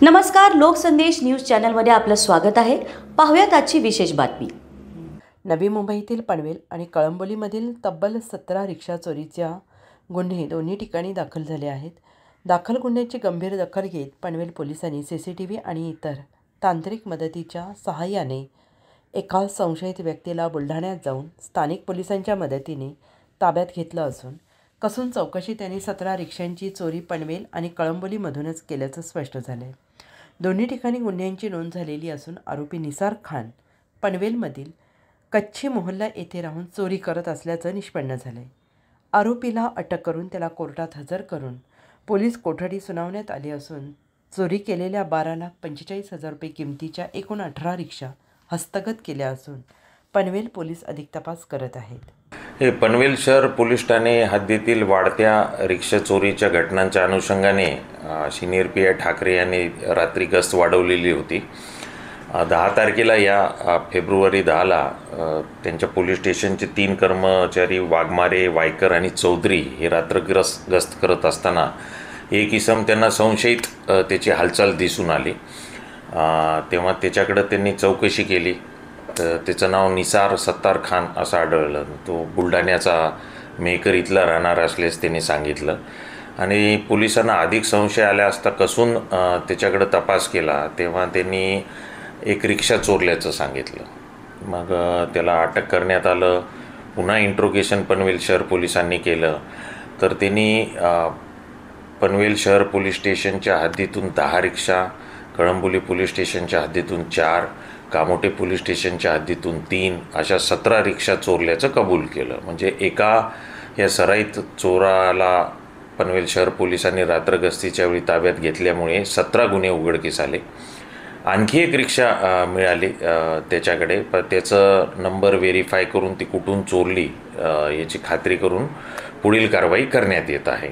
नमस्कार, लोकसंदेश न्यूज चॅनलमध्ये आपलं स्वागत आहे। पाहूयात आजची विशेष बातमी। नवी मुंबईतील पनवेल आणि कळंबोलीमधील तब्बल 17 रिक्षा चोरीच्या गुन्हे दोन्ही ठिकाणी दाखल झाले आहेत। दाखल गुन्ह्याची गंभीर दखल घेत पनवेल पोलिसांनी CCTV आणि इतर तांत्रिक मदतीच्या सहाय्याने एका संशयित व्यक्तीला बुलढाण्यात जाऊन स्थानिक पोलिसांच्या मदतीने ताब्यात घेतलं असून कसून चौकशी त्यांनी 17 रिक्षांची चोरी पनवेल आणि कळंबोलीमधूनच केल्याचं स्पष्ट झालं आहे। दोन्ही ठिकाणी गुन्ह्यांची नोंद झालेली असून आरोपी निसार खान पनवेलमधील कच्ची मोहल्ला येथे राहून चोरी करत असल्याचं निष्पन्न झालं आहे। आरोपीला अटक करून त्याला कोर्टात हजर करून पोलीस कोठडी सुनावण्यात आली असून चोरी केलेल्या 12,45,000 रुपये किमतीच्या एकूण 18 रिक्षा हस्तगत केल्या असून पनवेल पोलीस अधिक तपास करत आहेत। हे पनवेल शहर पोलीस ठाणे हद्दीतील वाढत्या रिक्षा चोरीच्या घटनांच्या अनुषंगाने सिनियर PI ठाकरे यांनी रात्री गस्त वाढवलेली होती। 10 तारखेला या फेब्रुवारी 10ला त्यांच्या पोलीस स्टेशनचे 3 कर्मचारी वाघमारे, वायकर आणि चौधरी हे रात्र गस्त करत असताना एक इसम त्यांना संशयित त्याची हालचाल दिसून आली। तेव्हा त्याच्याकडे त्यांनी चौकशी केली तर त्याचं नाव निसार सत्तार खान असं आढळलं। तो बुलढाण्याचा मेहकर इथला राहणार असल्यास त्यांनी सांगितलं आणि पोलिसांना अधिक संशय आला असता कसून त्याच्याकडे तपास केला तेव्हा त्यांनी एक रिक्षा चोरल्याचं सांगितलं। मग त्याला अटक करण्यात आलं। पुन्हा इंट्रोगेशन पनवेल शहर पोलिसांनी केलं तर त्यांनी पनवेल शहर पोलीस स्टेशनच्या हद्दीतून 10 रिक्षा, कळंबोली पोलीस स्टेशनच्या हद्दीतून 4, कामोठे पोलीस स्टेशनच्या हद्दीतून 3 अशा 17 रिक्षा चोरल्याचं कबूल केलं। म्हणजे एका या सराईत चोराला पनवेल शहर पोलिसांनी रात्र गस्तीच्या वेळी ताब्यात घेतल्यामुळे 17 गुन्हे उघडकीस आले। आणखी एक रिक्षा मिळाली त्याच्याकडे, पण त्याचं नंबर व्हेरीफाय करून ती कुठून चोरली याची खात्री करून पुढील कारवाई करण्यात येत आहे।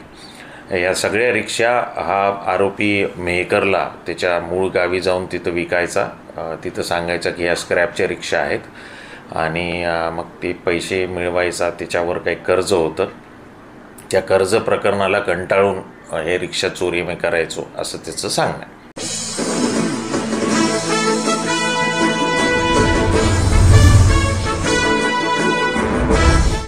या सगळ्या रिक्षा हा आरोपी मेहकरला त्याच्या मूळ गावी जाऊन तिथं विकायचा, तिथं सांगायचं की ह्या स्क्रॅपच्या रिक्षा आहेत आणि मग ते पैसे मिळवायचा। त्याच्यावर काही कर्ज होतं, त्या कर्ज प्रकरणाला कंटाळून हे रिक्षा चोरी मी करायचो असं त्याचं सांगणं।